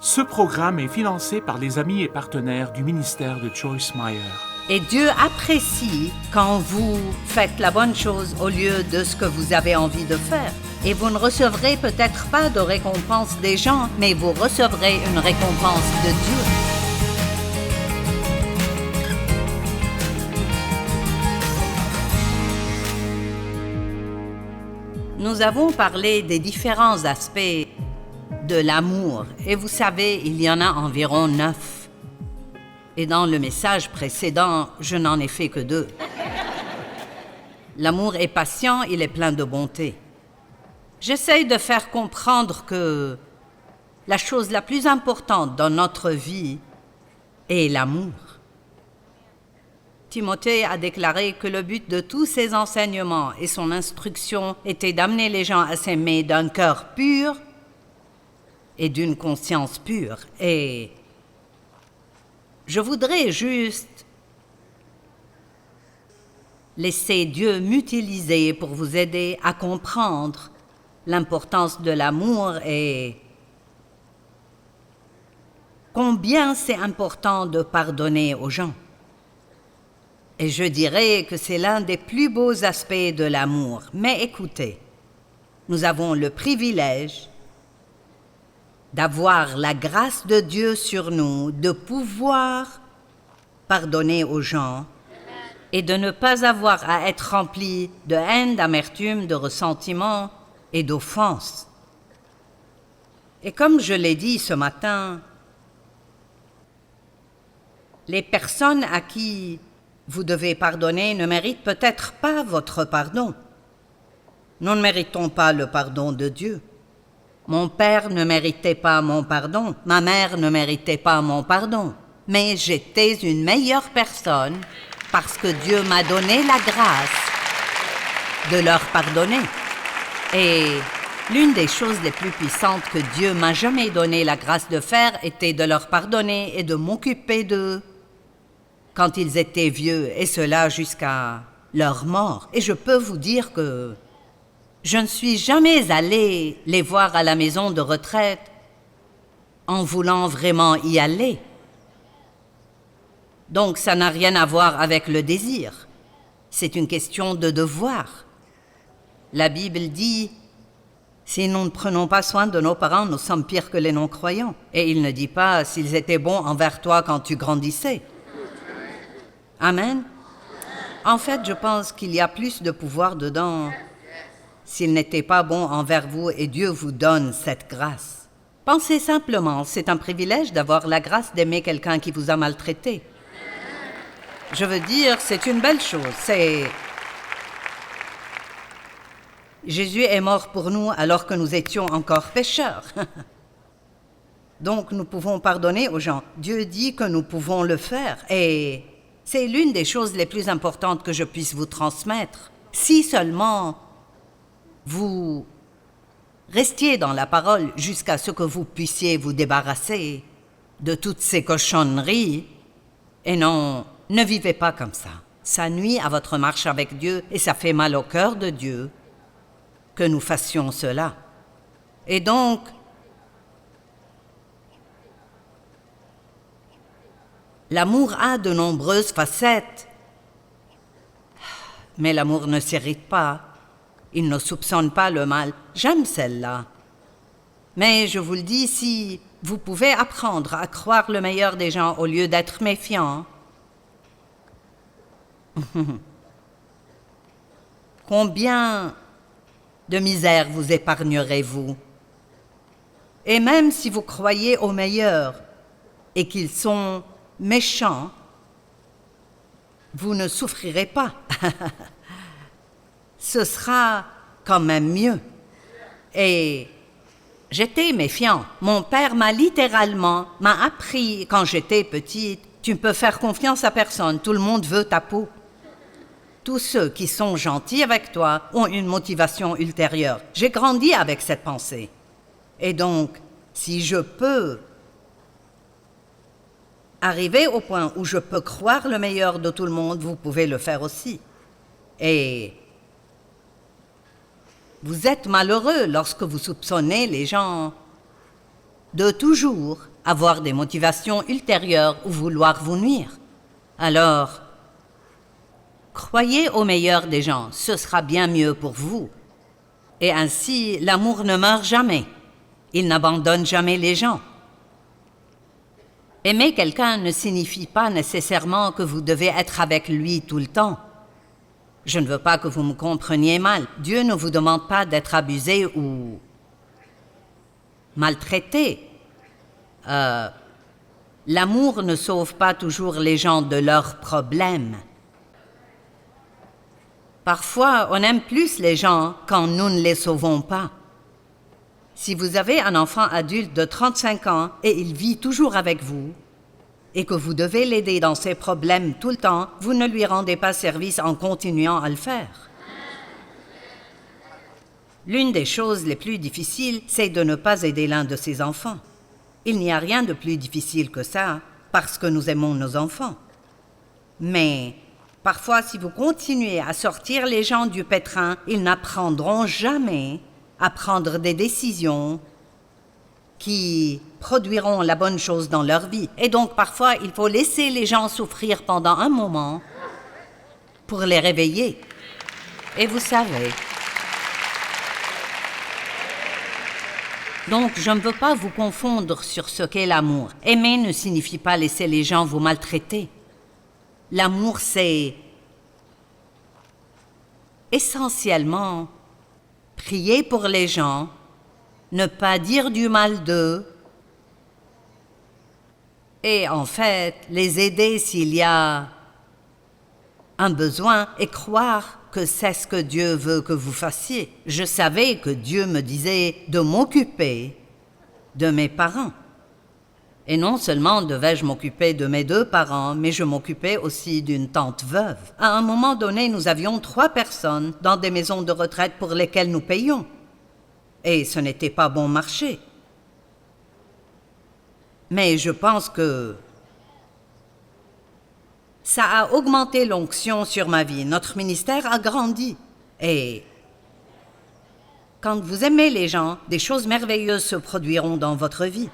Ce programme est financé par les amis et partenaires du ministère de Joyce Meyer. Et Dieu apprécie quand vous faites la bonne chose au lieu de ce que vous avez envie de faire. Et vous ne recevrez peut-être pas de récompense des gens, mais vous recevrez une récompense de Dieu. Nous avons parlé des différents aspects de l'amour, et vous savez, il y en a environ 9. Et dans le message précédent, je n'en ai fait que 2. L'amour est patient, il est plein de bonté. J'essaye de faire comprendre que la chose la plus importante dans notre vie est l'amour. Timothée a déclaré que le but de tous ses enseignements et son instruction était d'amener les gens à s'aimer d'un cœur pur et d'une conscience pure. Et je voudrais juste laisser Dieu m'utiliser pour vous aider à comprendre l'importance de l'amour et combien c'est important de pardonner aux gens. Et je dirais que c'est l'un des plus beaux aspects de l'amour. Mais écoutez, nous avons le privilège d'avoir la grâce de Dieu sur nous, de pouvoir pardonner aux gens et de ne pas avoir à être rempli de haine, d'amertume, de ressentiment et d'offense. Et comme je l'ai dit ce matin, les personnes à qui vous devez pardonner ne méritent peut-être pas votre pardon. Nous ne méritons pas le pardon de Dieu. Mon père ne méritait pas mon pardon, ma mère ne méritait pas mon pardon. Mais j'étais une meilleure personne parce que Dieu m'a donné la grâce de leur pardonner. Et l'une des choses les plus puissantes que Dieu m'a jamais donné la grâce de faire était de leur pardonner et de m'occuper d'eux quand ils étaient vieux, et cela jusqu'à leur mort. Et je peux vous dire que je ne suis jamais allée les voir à la maison de retraite en voulant vraiment y aller. Donc ça n'a rien à voir avec le désir. C'est une question de devoir. La Bible dit « Si nous ne prenons pas soin de nos parents, nous sommes pires que les non-croyants. » Et il ne dit pas « S'ils étaient bons envers toi quand tu grandissais. » Amen. En fait, je pense qu'il y a plus de pouvoir dedans s'ils n'étaient pas bons envers vous et Dieu vous donne cette grâce. Pensez simplement, c'est un privilège d'avoir la grâce d'aimer quelqu'un qui vous a maltraité. Je veux dire, c'est une belle chose. Jésus est mort pour nous alors que nous étions encore pécheurs. Donc nous pouvons pardonner aux gens. Dieu dit que nous pouvons le faire et c'est l'une des choses les plus importantes que je puisse vous transmettre. Si seulement vous restiez dans la parole jusqu'à ce que vous puissiez vous débarrasser de toutes ces cochonneries. Et non, ne vivez pas comme ça. Ça nuit à votre marche avec Dieu et ça fait mal au cœur de Dieu que nous fassions cela. Et donc, l'amour a de nombreuses facettes, mais l'amour ne s'irrite pas, il ne soupçonne pas le mal. J'aime celle-là. Mais je vous le dis, si vous pouvez apprendre à croire le meilleur des gens au lieu d'être méfiant, combien de misère vous épargnerez-vous? Et même si vous croyez au meilleur et qu'ils sont méchants, vous ne souffrirez pas. Ce sera quand même mieux. Et j'étais méfiant. Mon père m'a appris quand j'étais petite, tu ne peux faire confiance à personne, tout le monde veut ta peau. Tous ceux qui sont gentils avec toi ont une motivation ultérieure. J'ai grandi avec cette pensée. Et donc, si je peux arriver au point où je peux croire le meilleur de tout le monde, vous pouvez le faire aussi. Et vous êtes malheureux lorsque vous soupçonnez les gens de toujours avoir des motivations ultérieures ou vouloir vous nuire. Alors, croyez au meilleur des gens, ce sera bien mieux pour vous. Et ainsi, l'amour ne meurt jamais. Il n'abandonne jamais les gens. Aimer quelqu'un ne signifie pas nécessairement que vous devez être avec lui tout le temps. Je ne veux pas que vous me compreniez mal. Dieu ne vous demande pas d'être abusé ou maltraité. L'amour ne sauve pas toujours les gens de leurs problèmes. Parfois, on aime plus les gens quand nous ne les sauvons pas. Si vous avez un enfant adulte de 35 ans et il vit toujours avec vous, et que vous devez l'aider dans ses problèmes tout le temps, vous ne lui rendez pas service en continuant à le faire. L'une des choses les plus difficiles, c'est de ne pas aider l'un de ses enfants. Il n'y a rien de plus difficile que ça, parce que nous aimons nos enfants. Mais parfois, si vous continuez à sortir les gens du pétrin, ils n'apprendront jamais à prendre des décisions qui produiront la bonne chose dans leur vie. Et donc, parfois, il faut laisser les gens souffrir pendant un moment pour les réveiller. Et vous savez. Donc, je ne veux pas vous confondre sur ce qu'est l'amour. Aimer ne signifie pas laisser les gens vous maltraiter. L'amour, c'est essentiellement prier pour les gens, ne pas dire du mal d'eux, et en fait, les aider s'il y a un besoin et croire que c'est ce que Dieu veut que vous fassiez. Je savais que Dieu me disait de m'occuper de mes parents. Et non seulement devais-je m'occuper de mes 2 parents, mais je m'occupais aussi d'une tante veuve. À un moment donné, nous avions 3 personnes dans des maisons de retraite pour lesquelles nous payions. Et ce n'était pas bon marché. Mais je pense que ça a augmenté l'onction sur ma vie. Notre ministère a grandi. Et quand vous aimez les gens, des choses merveilleuses se produiront dans votre vie.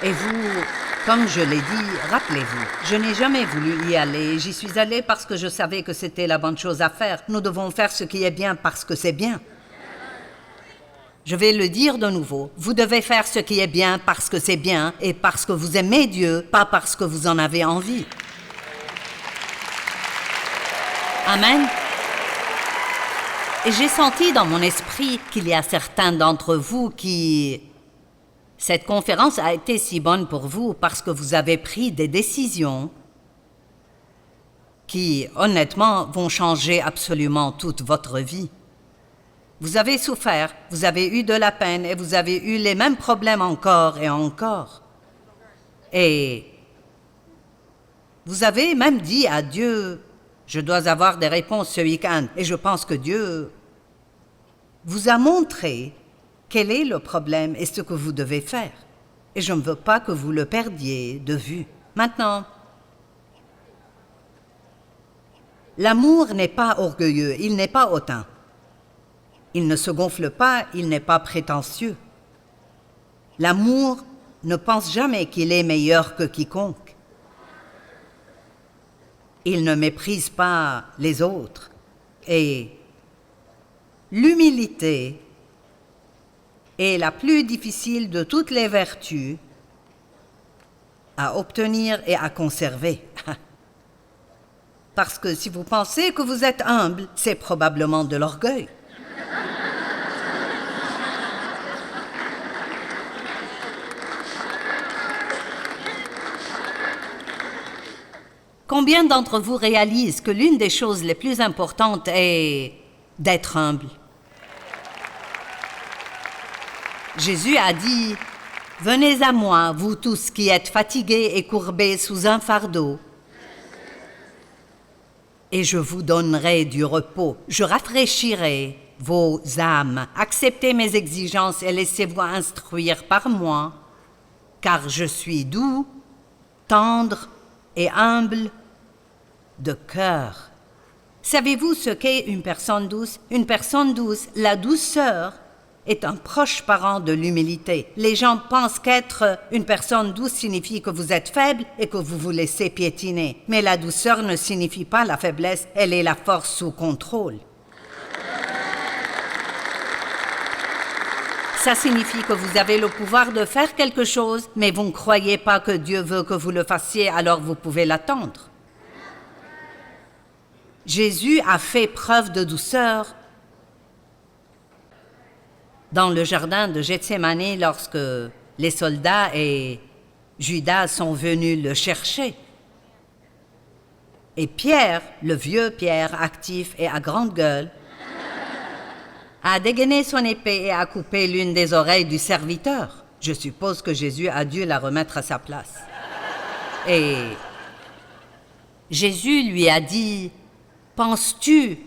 Et vous, comme je l'ai dit, rappelez-vous, je n'ai jamais voulu y aller. J'y suis allée parce que je savais que c'était la bonne chose à faire. Nous devons faire ce qui est bien parce que c'est bien. Je vais le dire de nouveau. Vous devez faire ce qui est bien parce que c'est bien et parce que vous aimez Dieu, pas parce que vous en avez envie. Amen. Et j'ai senti dans mon esprit qu'il y a certains d'entre vous qui... Cette conférence a été si bonne pour vous parce que vous avez pris des décisions qui, honnêtement, vont changer absolument toute votre vie. Vous avez souffert, vous avez eu de la peine et vous avez eu les mêmes problèmes encore et encore. Et vous avez même dit à Dieu, je dois avoir des réponses ce week-end. Et je pense que Dieu vous a montré quel est le problème et ce que vous devez faire. Et je ne veux pas que vous le perdiez de vue. Maintenant, l'amour n'est pas orgueilleux, il n'est pas hautain. Il ne se gonfle pas, il n'est pas prétentieux. L'amour ne pense jamais qu'il est meilleur que quiconque. Il ne méprise pas les autres. Et l'humilité est la plus difficile de toutes les vertus à obtenir et à conserver. Parce que si vous pensez que vous êtes humble, c'est probablement de l'orgueil. Combien d'entre vous réalisent que l'une des choses les plus importantes est d'être humble? Jésus a dit « Venez à moi, vous tous qui êtes fatigués et courbés sous un fardeau, et je vous donnerai du repos. Je rafraîchirai vos âmes. Acceptez mes exigences et laissez-vous instruire par moi, car je suis doux, tendre et humble de cœur. » Savez-vous ce qu'est une personne douce? Une personne douce, la douceur est un proche parent de l'humilité. Les gens pensent qu'être une personne douce signifie que vous êtes faible et que vous vous laissez piétiner. Mais la douceur ne signifie pas la faiblesse, elle est la force sous contrôle. Ça signifie que vous avez le pouvoir de faire quelque chose, mais vous ne croyez pas que Dieu veut que vous le fassiez, alors vous pouvez l'attendre. Jésus a fait preuve de douceur dans le jardin de Gethsémani lorsque les soldats et Judas sont venus le chercher. Et Pierre, le vieux Pierre, actif et à grande gueule, a dégainé son épée et a coupé l'une des oreilles du serviteur. Je suppose que Jésus a dû la remettre à sa place. Et Jésus lui a dit, « Penses-tu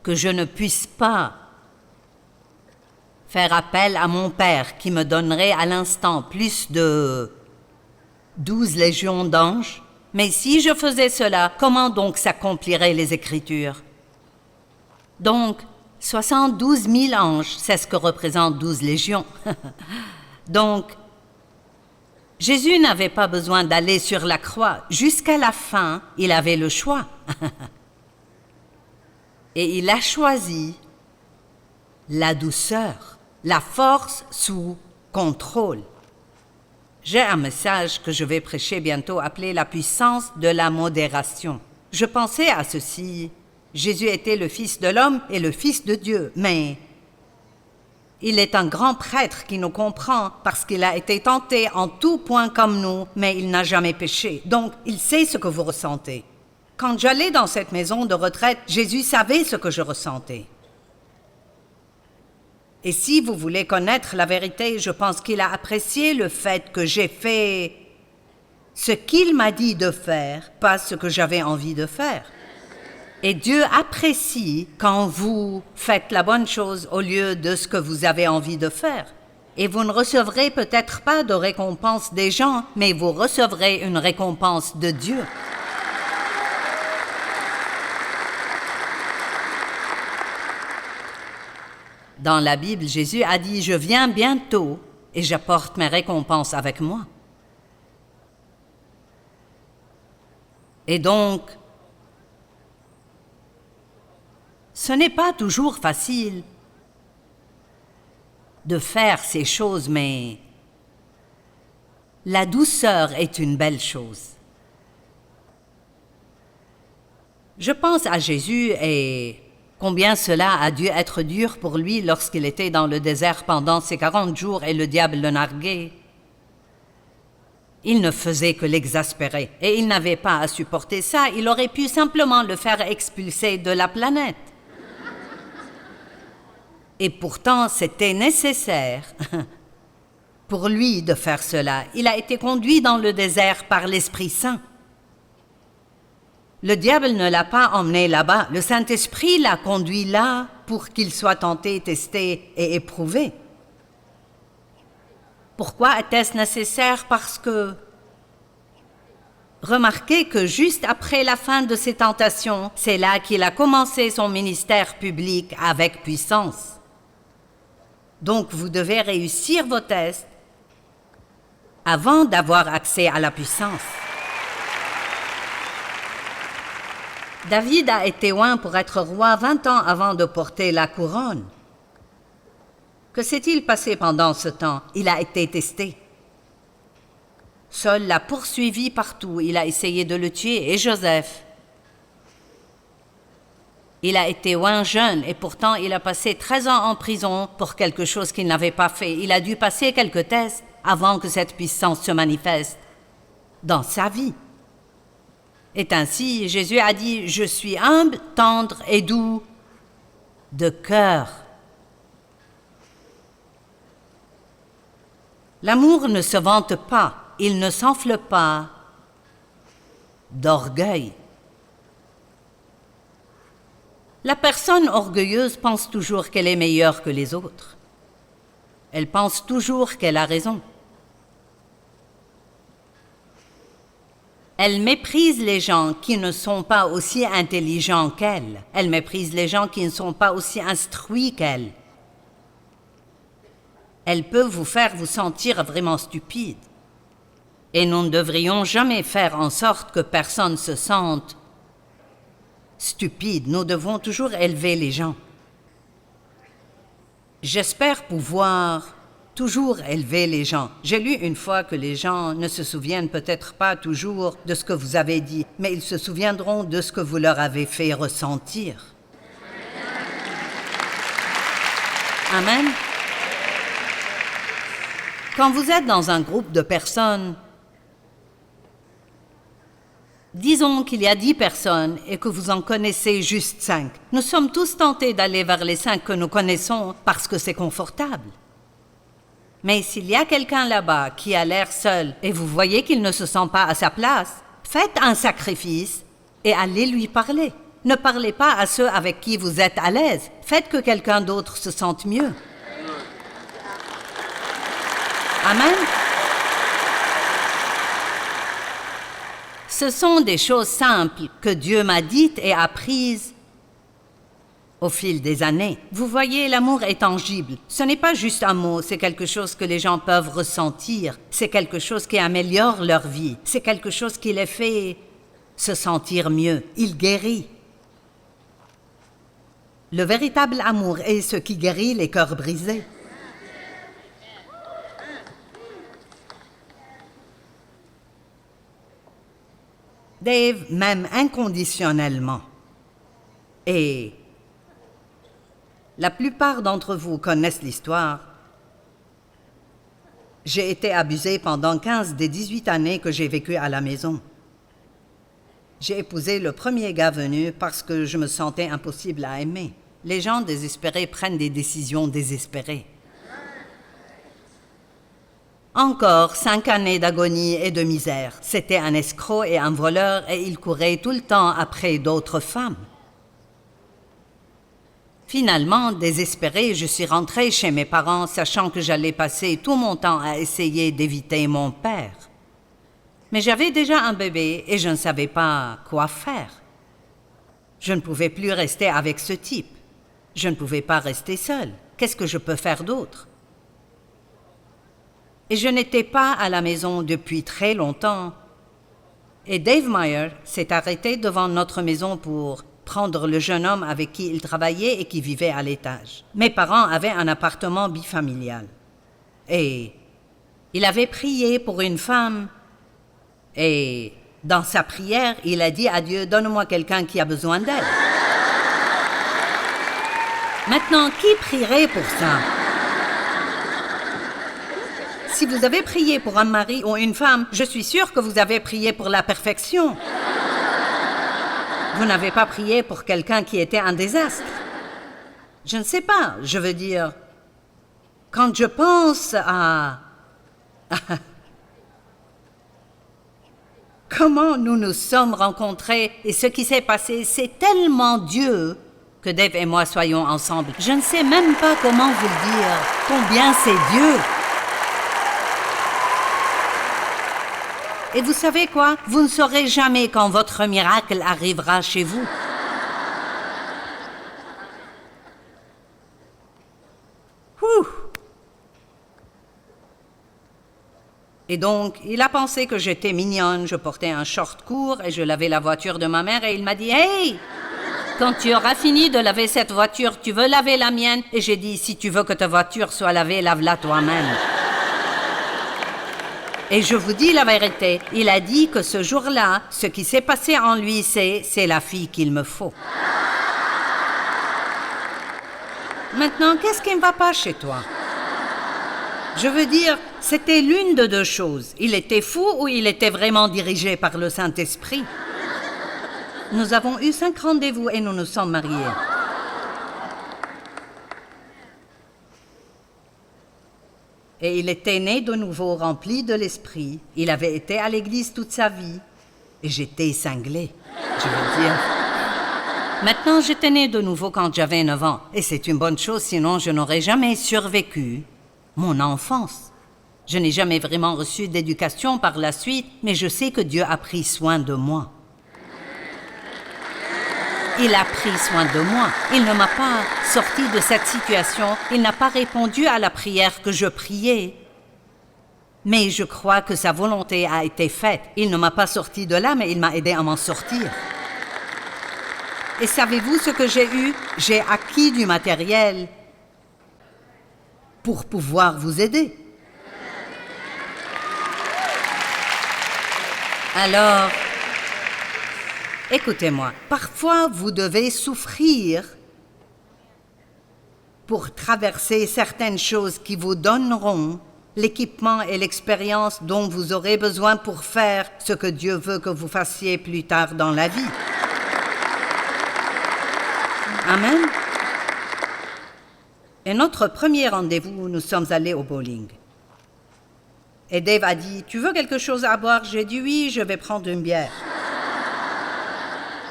que je ne puisse pas faire appel à mon Père qui me donnerait à l'instant plus de 12 légions d'anges? Mais si je faisais cela, comment donc s'accompliraient les Écritures? » Donc, 72 000 anges, c'est ce que représentent 12 légions. Donc, Jésus n'avait pas besoin d'aller sur la croix. Jusqu'à la fin, il avait le choix. Et il a choisi la douceur, la force sous contrôle. J'ai un message que je vais prêcher bientôt appelé la puissance de la modération. Je pensais à ceci. Jésus était le Fils de l'homme et le Fils de Dieu, mais il est un grand prêtre qui nous comprend parce qu'il a été tenté en tout point comme nous, mais il n'a jamais péché. Donc, il sait ce que vous ressentez. Quand j'allais dans cette maison de retraite, Jésus savait ce que je ressentais. Et si vous voulez connaître la vérité, je pense qu'il a apprécié le fait que j'ai fait ce qu'il m'a dit de faire, pas ce que j'avais envie de faire. Et Dieu apprécie quand vous faites la bonne chose au lieu de ce que vous avez envie de faire. Et vous ne recevrez peut-être pas de récompense des gens, mais vous recevrez une récompense de Dieu. Dans la Bible, Jésus a dit « Je viens bientôt et j'apporte mes récompenses avec moi. » Et donc, ce n'est pas toujours facile de faire ces choses, mais la douceur est une belle chose. Je pense à Jésus et combien cela a dû être dur pour lui lorsqu'il était dans le désert pendant ces 40 jours et le diable le narguait. Il ne faisait que l'exaspérer et il n'avait pas à supporter ça. Il aurait pu simplement le faire expulser de la planète. Et pourtant, c'était nécessaire pour lui de faire cela. Il a été conduit dans le désert par l'Esprit Saint. Le diable ne l'a pas emmené là-bas. Le Saint-Esprit l'a conduit là pour qu'il soit tenté, testé et éprouvé. Pourquoi était-ce nécessaire? Parce que remarquez que juste après la fin de ses tentations, c'est là qu'il a commencé son ministère public avec puissance. Donc vous devez réussir vos tests avant d'avoir accès à la puissance. David a été oint pour être roi 20 ans avant de porter la couronne. Que s'est-il passé pendant ce temps? Il a été testé. Saul l'a poursuivi partout. Il a essayé de le tuer. Et Joseph? Il a été oint jeune et pourtant il a passé 13 ans en prison pour quelque chose qu'il n'avait pas fait. Il a dû passer quelques tests avant que cette puissance se manifeste dans sa vie. Et ainsi, Jésus a dit « Je suis humble, tendre et doux de cœur. » L'amour ne se vante pas, il ne s'enfle pas d'orgueil. La personne orgueilleuse pense toujours qu'elle est meilleure que les autres. Elle pense toujours qu'elle a raison. Elle méprise les gens qui ne sont pas aussi intelligents qu'elle. Elle méprise les gens qui ne sont pas aussi instruits qu'elle. Elle peut vous faire vous sentir vraiment stupide. Et nous ne devrions jamais faire en sorte que personne se sente stupide. Nous devons toujours élever les gens. J'espère pouvoir toujours élever les gens. J'ai lu une fois que les gens ne se souviennent peut-être pas toujours de ce que vous avez dit, mais ils se souviendront de ce que vous leur avez fait ressentir. Amen. Quand vous êtes dans un groupe de personnes, disons qu'il y a 10 personnes et que vous en connaissez juste 5. Nous sommes tous tentés d'aller vers les 5 que nous connaissons parce que c'est confortable. Mais s'il y a quelqu'un là-bas qui a l'air seul et vous voyez qu'il ne se sent pas à sa place, faites un sacrifice et allez lui parler. Ne parlez pas à ceux avec qui vous êtes à l'aise. Faites que quelqu'un d'autre se sente mieux. Amen. Ce sont des choses simples que Dieu m'a dites et apprises au fil des années. Vous voyez, l'amour est tangible. Ce n'est pas juste un mot, c'est quelque chose que les gens peuvent ressentir. C'est quelque chose qui améliore leur vie. C'est quelque chose qui les fait se sentir mieux. Il guérit. Le véritable amour est ce qui guérit les cœurs brisés. Dave m'aime inconditionnellement. Et la plupart d'entre vous connaissent l'histoire. J'ai été abusée pendant 15 des 18 années que j'ai vécues à la maison. J'ai épousé le premier gars venu parce que je me sentais impossible à aimer. Les gens désespérés prennent des décisions désespérées. Encore 5 années d'agonie et de misère. C'était un escroc et un voleur et il courait tout le temps après d'autres femmes. Finalement, désespérée, je suis rentrée chez mes parents, sachant que j'allais passer tout mon temps à essayer d'éviter mon père. Mais j'avais déjà un bébé et je ne savais pas quoi faire. Je ne pouvais plus rester avec ce type. Je ne pouvais pas rester seule. Qu'est-ce que je peux faire d'autre? Et je n'étais pas à la maison depuis très longtemps. Et Dave Meyer s'est arrêté devant notre maison pour prendre le jeune homme avec qui il travaillait et qui vivait à l'étage. Mes parents avaient un appartement bifamilial. Et il avait prié pour une femme. Et dans sa prière, il a dit à Dieu, « Donne-moi quelqu'un qui a besoin d'aide. » Maintenant, qui prierait pour ça? Si vous avez prié pour un mari ou une femme, je suis sûre que vous avez prié pour la perfection. Vous n'avez pas prié pour quelqu'un qui était un désastre. Je ne sais pas, je veux dire, quand je pense à comment nous nous sommes rencontrés et ce qui s'est passé, c'est tellement Dieu que Dave et moi soyons ensemble. Je ne sais même pas comment vous le dire, combien c'est Dieu. Et vous savez quoi? Vous ne saurez jamais quand votre miracle arrivera chez vous. Ouh. Et donc, il a pensé que j'étais mignonne, je portais un short court et je lavais la voiture de ma mère et il m'a dit « Hey, quand tu auras fini de laver cette voiture, tu veux laver la mienne ?» Et j'ai dit « Si tu veux que ta voiture soit lavée, lave-la toi-même. » Et je vous dis la vérité, il a dit que ce jour-là, ce qui s'est passé en lui, c'est la fille qu'il me faut. Maintenant, qu'est-ce qui ne va pas chez toi? Je veux dire, c'était l'une de deux choses. Il était fou ou il était vraiment dirigé par le Saint-Esprit. Nous avons eu 5 rendez-vous et nous nous sommes mariés. Et il était né de nouveau, rempli de l'esprit. Il avait été à l'église toute sa vie. Et j'étais cinglée, je veux dire. Maintenant, j'étais née de nouveau quand j'avais 9 ans. Et c'est une bonne chose, sinon je n'aurais jamais survécu mon enfance. Je n'ai jamais vraiment reçu d'éducation par la suite, mais je sais que Dieu a pris soin de moi. Il a pris soin de moi. Il ne m'a pas sorti de cette situation. Il n'a pas répondu à la prière que je priais. Mais je crois que sa volonté a été faite. Il ne m'a pas sorti de là, mais il m'a aidé à m'en sortir. Et savez-vous ce que j'ai eu? J'ai acquis du matériel pour pouvoir vous aider. Alors, écoutez-moi, parfois vous devez souffrir pour traverser certaines choses qui vous donneront l'équipement et l'expérience dont vous aurez besoin pour faire ce que Dieu veut que vous fassiez plus tard dans la vie. Amen. Et notre premier rendez-vous, nous sommes allés au bowling. Et Dave a dit, « Tu veux quelque chose à boire ?» J'ai dit, « Oui, je vais prendre une bière. »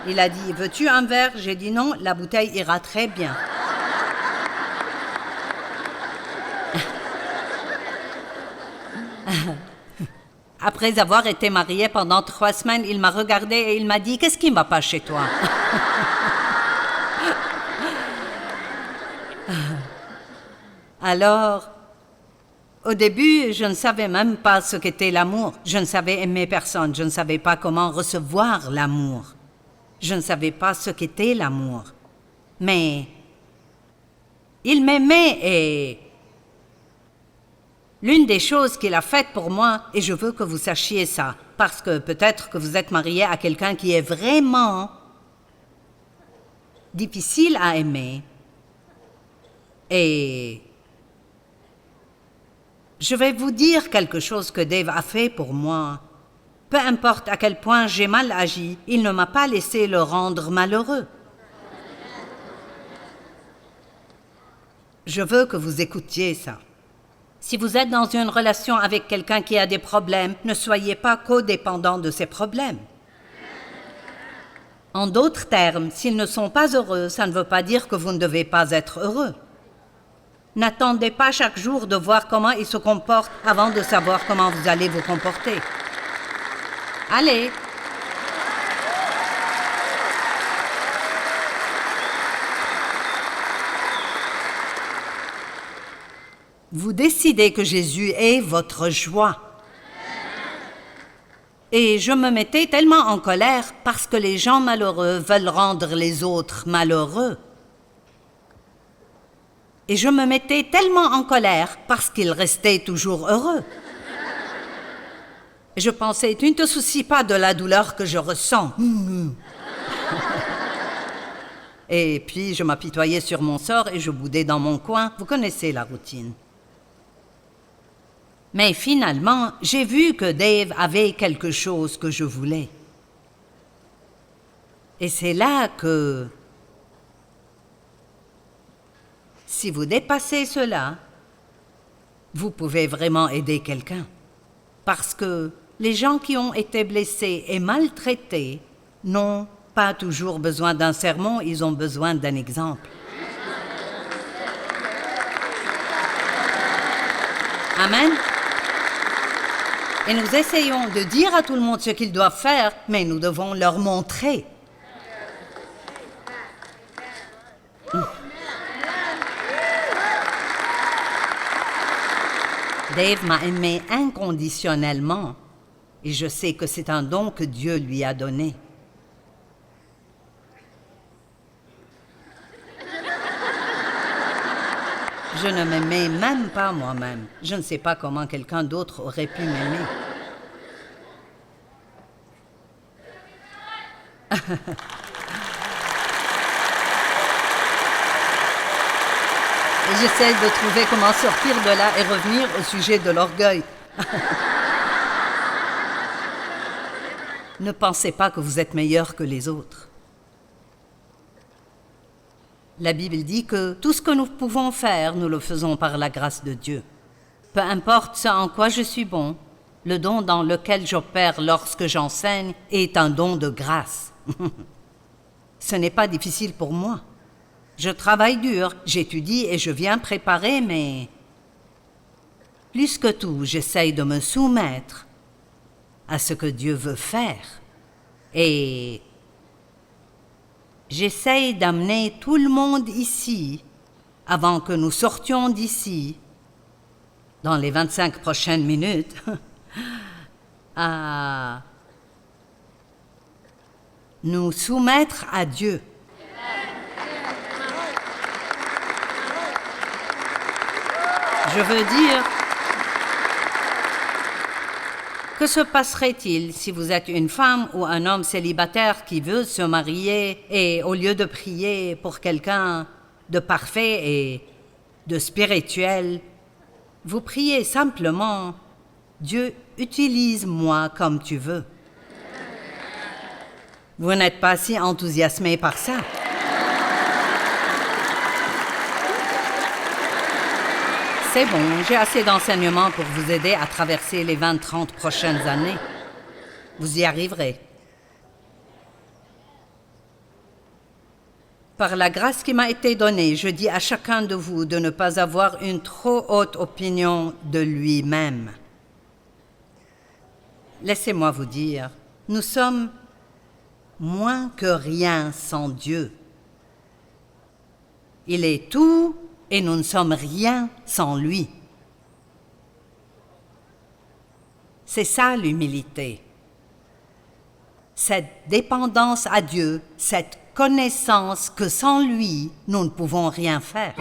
Il a dit, « Veux-tu un verre ?» J'ai dit, « Non, la bouteille ira très bien. » Après avoir été marié pendant 3 semaines, il m'a regardé et il m'a dit, « Qu'est-ce qui ne va pas chez toi ?» Alors, au début, je ne savais même pas ce qu'était l'amour. Je ne savais aimer personne. Je ne savais pas comment recevoir l'amour. Je ne savais pas ce qu'était l'amour. Mais il m'aimait et l'une des choses qu'il a faites pour moi, et je veux que vous sachiez ça, parce que peut-être que vous êtes marié à quelqu'un qui est vraiment difficile à aimer. Et je vais vous dire quelque chose que Dave a fait pour moi. Peu importe à quel point j'ai mal agi, il ne m'a pas laissé le rendre malheureux. Je veux que vous écoutiez ça. Si vous êtes dans une relation avec quelqu'un qui a des problèmes, ne soyez pas codépendant de ses problèmes. En d'autres termes, s'ils ne sont pas heureux, ça ne veut pas dire que vous ne devez pas être heureux. N'attendez pas chaque jour de voir comment ils se comportent avant de savoir comment vous allez vous comporter. Allez. Vous décidez que Jésus est votre joie. Et je me mettais tellement en colère parce que les gens malheureux veulent rendre les autres malheureux. Et je me mettais tellement en colère parce qu'ils restaient toujours heureux. Je pensais, tu ne te soucies pas de la douleur que je ressens. Et puis je m'apitoyais sur mon sort et je boudais dans mon coin. Vous connaissez la routine. Mais finalement, j'ai vu que Dave avait quelque chose que je voulais. Et c'est là que, si vous dépassez cela, vous pouvez vraiment aider quelqu'un. Parce que les gens qui ont été blessés et maltraités n'ont pas toujours besoin d'un sermon, ils ont besoin d'un exemple. Amen. Et nous essayons de dire à tout le monde ce qu'ils doivent faire, mais nous devons leur montrer. Dave m'a aimé inconditionnellement et je sais que c'est un don que Dieu lui a donné. Je ne m'aimais même pas moi-même. Je ne sais pas comment quelqu'un d'autre aurait pu m'aimer. Et j'essaie de trouver comment sortir de là et revenir au sujet de l'orgueil. Ne pensez pas que vous êtes meilleur que les autres. La Bible dit que tout ce que nous pouvons faire, nous le faisons par la grâce de Dieu. Peu importe ce en quoi je suis bon, le don dans lequel j'opère lorsque j'enseigne est un don de grâce. Ce n'est pas difficile pour moi. Je travaille dur, j'étudie et je viens préparer, mais plus que tout, j'essaye de me soumettre à ce que Dieu veut faire. Et j'essaye d'amener tout le monde ici, avant que nous sortions d'ici, dans les 25 prochaines minutes, à nous soumettre à Dieu. Je veux dire, que se passerait-il si vous êtes une femme ou un homme célibataire qui veut se marier et au lieu de prier pour quelqu'un de parfait et de spirituel, vous priez simplement « Dieu, utilise-moi comme tu veux ». Vous n'êtes pas si enthousiasmé par ça. C'est bon, j'ai assez d'enseignements pour vous aider à traverser les 20-30 prochaines années. Vous y arriverez. Par la grâce qui m'a été donnée, je dis à chacun de vous de ne pas avoir une trop haute opinion de lui-même. Laissez-moi vous dire, nous sommes moins que rien sans Dieu. Il est tout et nous ne sommes rien sans lui. C'est ça l'humilité. Cette dépendance à Dieu, cette connaissance que sans lui, nous ne pouvons rien faire.